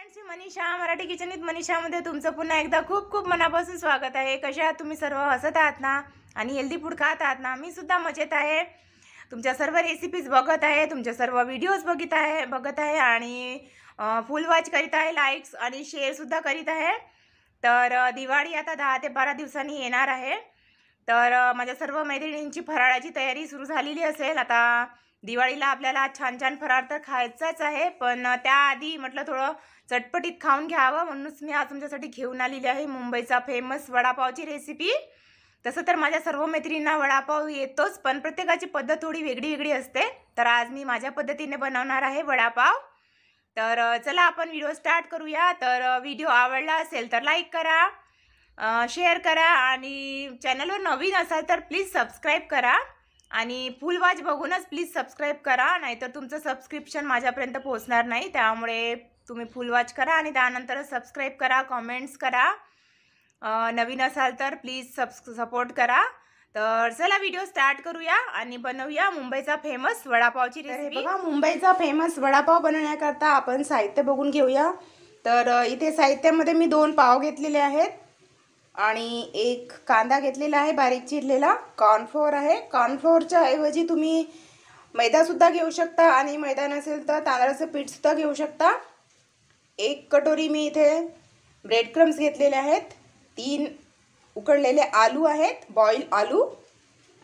Friends, मी Manisha Marathi kitchen with मनीषामध्ये तुमचं पुन्हा एकदा खूप खूप मनापासून स्वागत आहे। कशा आहात तुम्ही सर्व? हसत आहात ना आणि हेल्दी फूड खात आहात ना? मी सुद्धा मजेत आहे। तुमच्या सर्व रेसिपीज बघत आहे, तुमच्या सर्व व्हिडिओज बघत आहे आणि फुल वॉच करीत आहे, लाईक्स आणि शेअर सुद्धा करीत आहे। तर दिवाळी आता 10 ते 12 दिवसांनी येणार आहे। तर माझ्या सर्व मैत्रिणींची फराळाची तयारी सुरू झालेली असेल। आता दिवाळीला आपल्याला छान छान फराळ तर खायचाच आहे, पण त्याआधी म्हटलं थोडं चटपटीत खाऊन घ्यावं, म्हणूनच मी आज तुमच्यासाठी घेऊन आलेली आहे मुंबईचा फेमस वडापावची रेसिपी। तसं तर माझ्या सर्व मैत्रिणींना वडापाव येतोच, पण प्रत्येकाची पद्धत थोडी वेगळी असते। तर आज मी माझ्या पद्धतीने बनवणार आहे वडापाव। तर चला आपण व्हिडिओ स्टार्ट करूया। तर व्हिडिओ आवडला असेल तर लाईक करा, शेअर करा आणि चॅनलवर नवीन असाल तर प्लीज सबस्क्राईब करा आणि फुल वॉच बघूनच प्लीज सबस्क्राईब करा, नाहीतर तुमचं सबस्क्रिप्शन माझ्यापर्यंत पोहोचणार नाही। त्यामुळे तुम्ही फुल वॉच करा आणि त्यानंतर सबस्क्राईब करा, कमेंट्स करा। नवीन असाल तर प्लीज सपोर्ट करा। तर चला व्हिडिओ स्टार्ट करूया आणि बनवूया मुंबईचा फेमस वडापावची रेसिपी। बघा, मुंबईचा फेमस वडापाव बनवण्याकरता आपण साहित्य बघून घेऊया। तर इथे साहित्यामध्ये मी 2 पाव घेतलेले आहेत आणि एक कांदा घेतलेला आहे बारीक चिरलेला। कॉर्नफ्लोअर आहे, कॉर्नफ्लोअरच्या ऐवजी तुम्ही मैदा सुद्धा घेऊ शकता आणि मैदा नसेल तर तांदळाचं पीठ सुद्धा घेऊ शकता। 1 कटोरी मी इथे ब्रेड क्रम्स घेतलेले आहेत, 3 उकडलेले आलू आहेत, बॉईल आलू,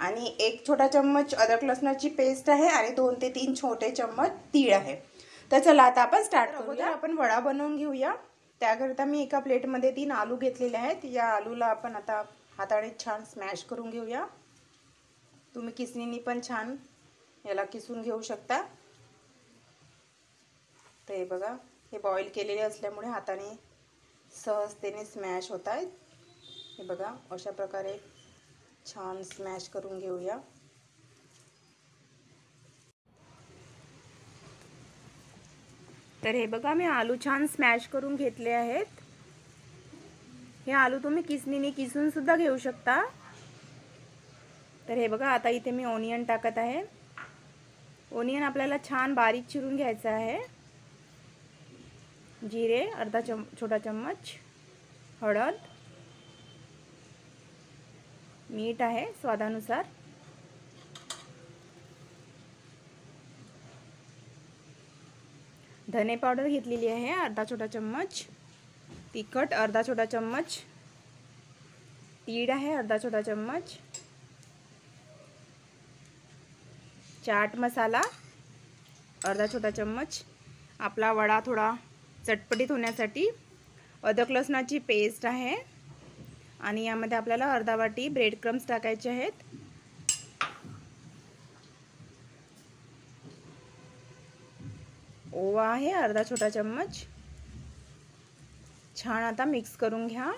आणि 1 छोटा चम्मच अद्रक लसणाची पेस्ट आहे आणि 2 ते 3 छोटे चम्मच तीळ आहे। तर चला आता आपण स्टार्ट करूया। आपण वडा बनवून घेऊया। त्याकरता मी एका प्लेटमध्ये 3 आलू घेतलेले आहेत। या आलूला आपण आता हाताने छान स्मॅश करून घेऊया। तुम्ही किसणीने पण छान याला किसून घेऊ शकता। तर हे बघा, हे बॉईल केलेले असल्यामुळे हाताने सहजतेने स्मॅश होत आहेत। हे बघा, अशा प्रकारे छान स्मॅश करून घेऊया। तर हे बघा, मी आलू छान स्मॅश करून घेतले आहेत। हे आलू तुम्ही किसणीने किसून सुद्धा घेऊ शकता। तर हे बघा, आता इथे मी ओनियन टाकत आहे। ओनियन आपल्याला छान बारीक चिरून घ्यायचं आहे। जिरे अर्धा छोटा चम्मच, हळद, मीठ आहे स्वादानुसार, धने पावडर घेतलेली आहे अर्धा छोटा चम्मच, तिखट अर्धा छोटा चम्मच, तीळ आहे अर्धा छोटा चम्मच, चाट मसाला अर्धा छोटा चम्मच, आपला वडा थोडा चटपटीत होण्यासाठी अद्रक लसणाची पेस्ट आहे, आणि यामध्ये आपल्याला अर्धा वाटी ब्रेड क्रम्स टाकायचे आहेत। ओवा आहे अर्धा छोटा चम्मच। छान आता मिक्स करून घ्या।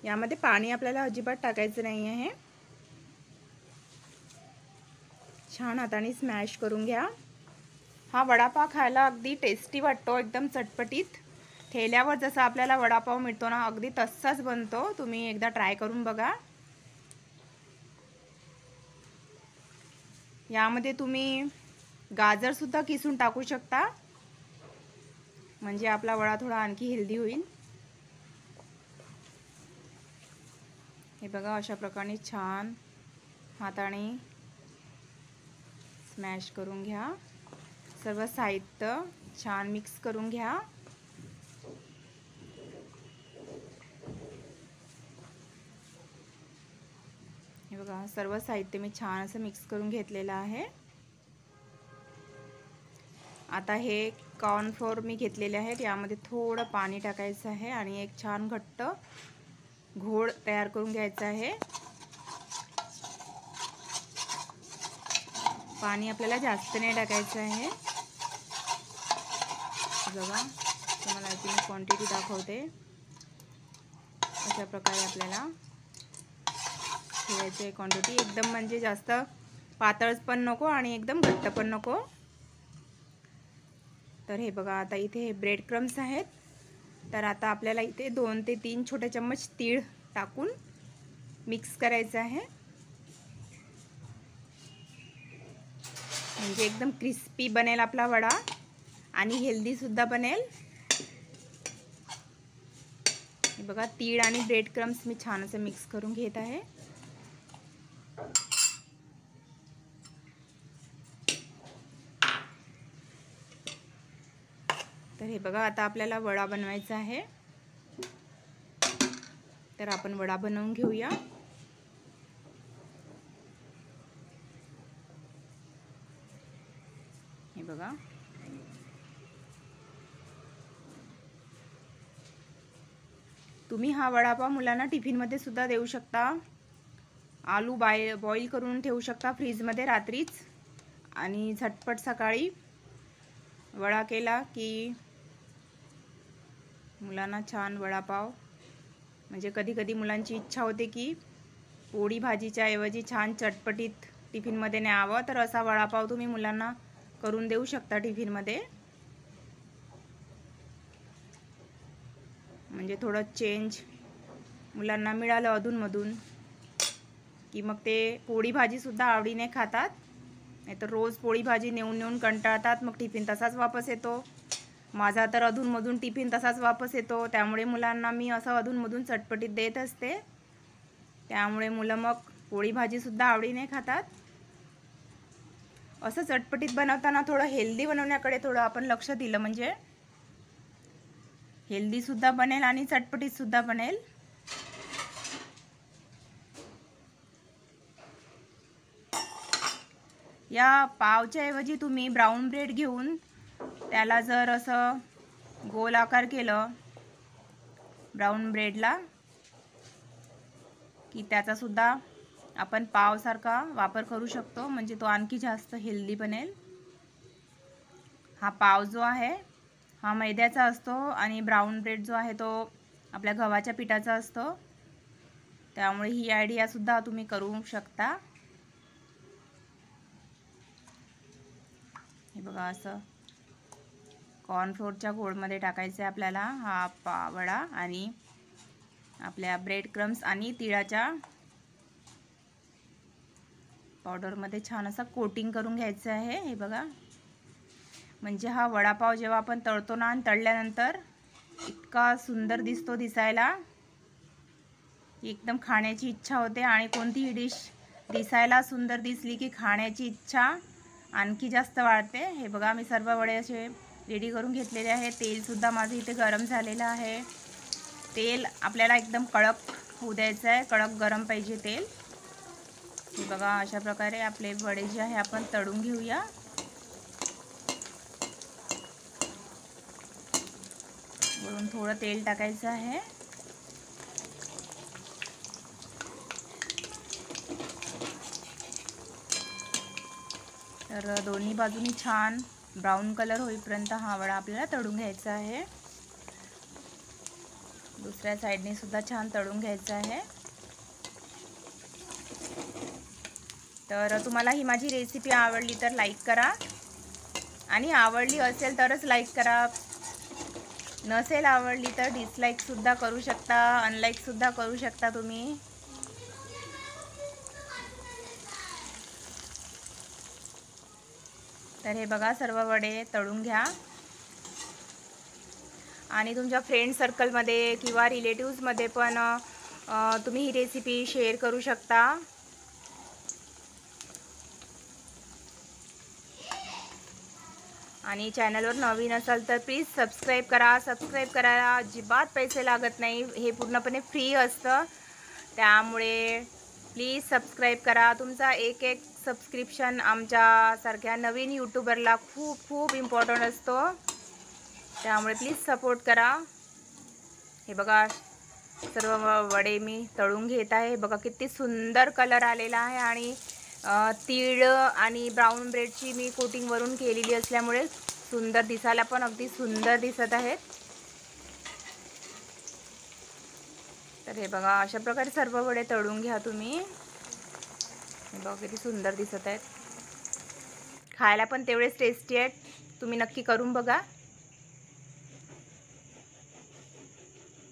यामध्ये पाणी आपल्याला अजिबात टाकायचं नाही आहे। छान हाताने स्मॅश करून घ्या। हा वडापाव खायला अगदी टेस्टी वाटतो, एकदम चटपटीत। ठेल्यावर जसा आपल्याला वडापाव मिळतो ना, अगदी तसाच बनतो। तुम्ही एकदा ट्राय करून बघा। यामध्ये तुम्ही गाजर सुद्धा किसून टाकू शकता, म्हणजे आपला वडा थोडा आणखी हेल्दी होईल। हे बघा, अशा प्रकारे छान हाताने स्मॅश करून घ्या। सर्व साहित्य छान मिक्स करून घ्या। हे बघा, सर्व साहित्य मी छान असं मिक्स करून घेतलेलं आहे। आता हे कॉर्नफ्लोअर मी घेतलेले आहेत, यामध्ये थोडं पाणी टाकायचं आहे आणि एक छान घट्ट घोळ तयार करून घ्यायचा आहे। पाणी आपल्याला जास्त नाही टाकायचं आहे। बघा, तुम्हाला याची मी क्वांटिटी दाखवते। अशा प्रकारे आपल्याला ठेवायची क्वांटिटी, एकदम म्हणजे जास्त पातळ पण नको आणि एकदम घट्ट पण नको। तर हे बघा, आता इथे ब्रेड क्रम्स आहेत। तर आता आपल्याला इथे 2 ते 3 छोटे चम्मच तीळ टाकून मिक्स करायचं आहे, म्हणजे एकदम क्रिस्पी बनेल आपला वडा आणि हेल्दी सुद्धा बनेल। हे बघा तीळ आणि ब्रेड क्रम्स मी छान असं मिक्स करून घेत आहे. तर हे बघा आता आपल्याला वडा बनवायचा आहे. तर आपण वडा बनवून घेऊया. हे बघा तुम्ही हा वडापाव मुलांना टिफिनमध्ये सुद्धा देऊ शकता. आलू बॉईल करून ठेवू शकता फ्रीजमध्ये रात्रीच, आणि झटपट सकाळी वडा केला की मुलांना छान वडापाव. म्हणजे कधी कधी मुलांची इच्छा होते की पोळी भाजीच्या ऐवजी छान चटपटीत टिफिनमध्ये न्यावं, तर असा वडापाव तुम्ही मुलांना करून देऊ शकता टिफिनमध्ये. म्हणजे थोडं चेंज मुलांना मिळालं अधूनमधून की मग ते पोळी भाजीसुद्धा आवडीने खातात. नाहीतर रोज पोळी भाजी नेऊन नेऊन कंटाळतात, मग टिफिन तसाच वापस येतो. माझा तर अधूनमधून टिफिन तसाच वापस येतो. त्यामुळे मुलांना मी असं अधूनमधून चटपटीत देत असते. त्यामुळे मुलं मग पोळी भाजीसुद्धा आवडीने खातात. असं चटपटीत बनवताना थोडं हेल्दी बनवण्याकडे थोडं आपण लक्ष दिलं म्हणजे हेल्दीसुद्धा बनेल आणि चटपटीतसुद्धा बनेल. या पावच्या ऐवजी तुम्ही ब्राऊन ब्रेड घेऊन त्याला जर असं गोल आकार केलं ब्राऊन ब्रेडला की त्याचासुद्धा आपण पावसारखा वापर करू शकतो. म्हणजे तो आणखी जास्त हेल्दी बनेल. हा पाव जो आहे हा मैद्याचा असतो आणि ब्राऊन ब्रेड जो आहे तो आपल्या गव्हाच्या पिठाचा असतो. त्यामुळे ही आयडियासुद्धा तुम्ही करू शकता. हे बघा असं कॉर्नफ्लोअरच्या गोळमध्ये टाकायचं आहे आपल्याला हा वडा, आणि आपल्या ब्रेड क्रम्स आणि तिळाच्या पावडरमध्ये छान असं कोटिंग करून घ्यायचं आहे. हे बघा म्हणजे हा वडापाव जेव्हा आपण तळतो ना, आणि तळल्यानंतर इतका सुंदर दिसतो दिसायला, एकदम खाण्याची इच्छा होते. आणि कोणतीही डिश दिसायला सुंदर दिसली की खाण्याची इच्छा आणखी जास्त वाढते. हे बघा मी सर्व वडे असे रेडी करून घेतलेले आहे. तेलसुद्धा माझं इथे गरम झालेलं आहे. तेल आपल्याला एकदम कडक होऊ द्यायचं आहे, कडक गरम पाहिजे तेल. हे बघा अशा प्रकारे आपले वडे जे आहे आपण तळून घेऊया. वरून थोडं तेल टाकायचं आहे. तर दोन्ही बाजूनी छान ब्राऊन कलर होईपर्यंत हा वडा आपल्याला तळून घ्यायचा आहे. दुसऱ्या साईडने सुद्धा छान तळून घ्यायचं आहे. तर तुम्हाला ही माझी रेसिपी आवडली तर लाईक करा, आणि आवडली असेल तरच लाईक करा. नसेल आवडली तर डिसलाईकसुद्धा करू शकता, अनलाईकसुद्धा करू शकता तुम्ही. तर हे बघा सर्व वडे तळून घ्या, आणि तुमच्या फ्रेंड सर्कलमध्ये किंवा रिलेटिव्समध्ये पण तुम्ही ही रेसिपी शेअर करू शकता. आणि चॅनलवर नवीन असाल तर प्लीज सबस्क्राईब करा. सबस्क्राईब करायला अजिबात पैसे लागत नाही, हे पूर्णपणे फ्री असतं. त्यामुळे प्लीज सबस्क्राईब करा. तुमचा एक एक सबस्क्रिप्शन आमच्यासारख्या नवीन यूट्यूबरला खूप खूप इम्पॉर्टंट असतो. त्यामुळे प्लीज सपोर्ट करा. हे बघा सर्व वडे मी तळून घेत आहे. बघा किती सुंदर कलर आलेला आहे, आणि तीळ आणि ब्राऊन ब्रेडची मी कोटिंग वरून केलेली असल्यामुळे सुंदर दिसायला पण अगदी सुंदर दिसत आहेत. तर हे बघा अशा प्रकारे सर्व वडे तळून घ्या तुम्ही. हे बघा किती सुंदर दिसत आहेत, खायला पण तेवढेच टेस्टी आहेत. तुम्ही नक्की करून बघा.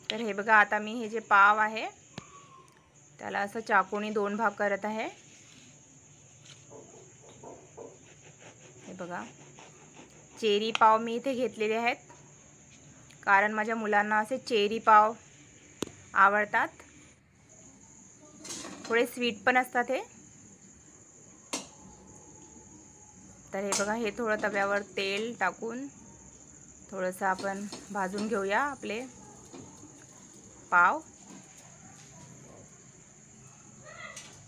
तर हे बघा आता मी हे जे पाव आहे त्याला असं चाकूने 2 भाग करत आहे. हे बघा चेरी पाव मी इथे घेतलेले आहेत, कारण माझ्या मुलांना असे चेरी पाव आवडतात. थोडे स्वीट पण असतात हे. तर हे बघा, हे थोडं तव्यावर तेल टाकून थोडंसं आपण भाजून घेऊया आपले पाव.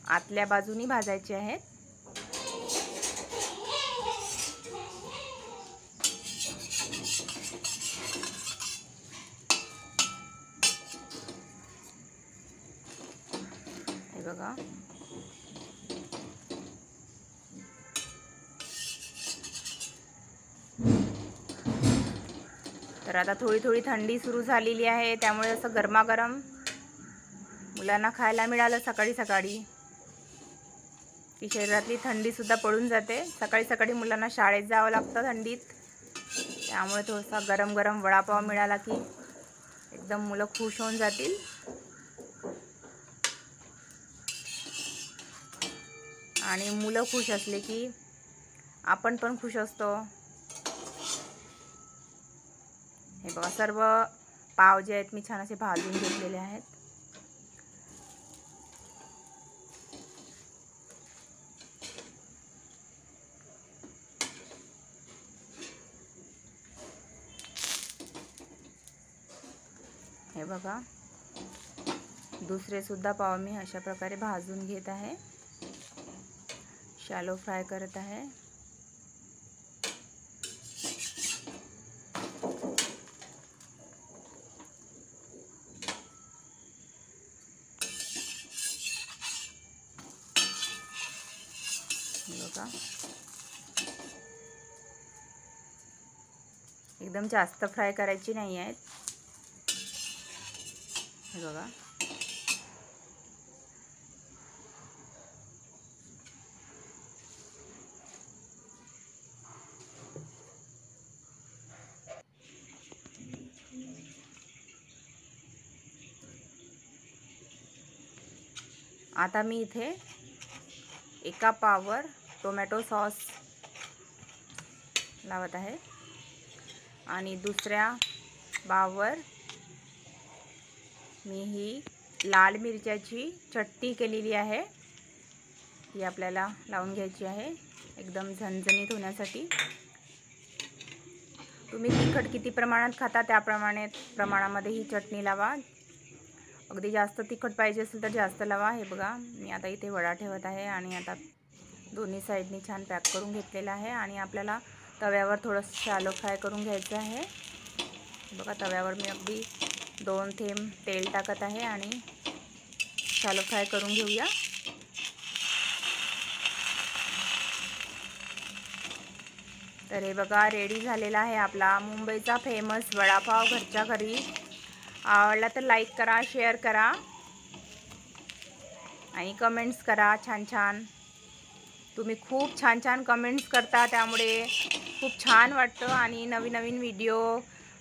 आतल्या बाजूनी भाजायचे आहेत. हे बघा, तर आता थोडी थोडी थंडी सुरू झालेली आहे, त्यामुळे असं गरमागरम मुलांना खायला मिळालं सकाळी सकाळी की शरीरातली थंडीसुद्धा पडून जाते. सकाळी सकाळी मुलांना शाळेत जावं लागतं थंडीत, त्यामुळे थोडासा गरम गरम वडापाव मिळाला की एकदम मुलं खुश होऊन जातील. आणि मुलं खुश असले की आपण पण खुश असतो. हे बघा, सर्व पाव जे आहेत मी छान असे भाजून घेतलेले आहेत. हे बघा, दुसरे सुद्धा पाव मी अशा प्रकारे भाजून घेत आहे, शॅलो फ्राय करत आहे. बघा, एकदम जास्त फ्राय करायची नाही आहेत. हे बघा, आता मी इथे एका पाववर टोमॅटो सॉस लावत आहे आणि दुसऱ्या पाववर मी ही लाल मिरच्याची चटणी केलेली आहे, ती आपल्याला लावून घ्यायची आहे एकदम झणझणीत होण्यासाठी. तुम्ही तिखट किती प्रमाणात खाता त्या प्रमाणामध्ये ही चटणी लावा. अगदी जास्त तिखट पाहिजे असेल तर जास्त लावा. हे बघा, मी आता इथे वडा ठेवत आहे आणि आता दोन्ही साईडनी छान पॅक करून घेतलेला आहे आणि आपल्याला तव्यावर थोडंसं शॅलो फ्राय करून घ्यायचं आहे. बघा, तव्यावर मी अगदी 2 थेंब तेल टाकत आहे आणि शॅलो फ्राय करून घेऊया. तर हे बघा, रेडी झालेला आहे आपला मुंबईचा फेमस वडापाव घरच्या घरी. आवडला तर लाईक करा, शेअर करा आणि कमेंट्स करा छान छान. तुम्ही खूप छान छान कमेंट्स करता, त्यामुळे खूप छान वाटतं आणि नवीन नवीन व्हिडिओ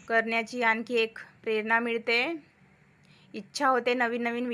करण्याची आणखी एक प्रेरणा मिळते. इच्छा होते नवीन नवीन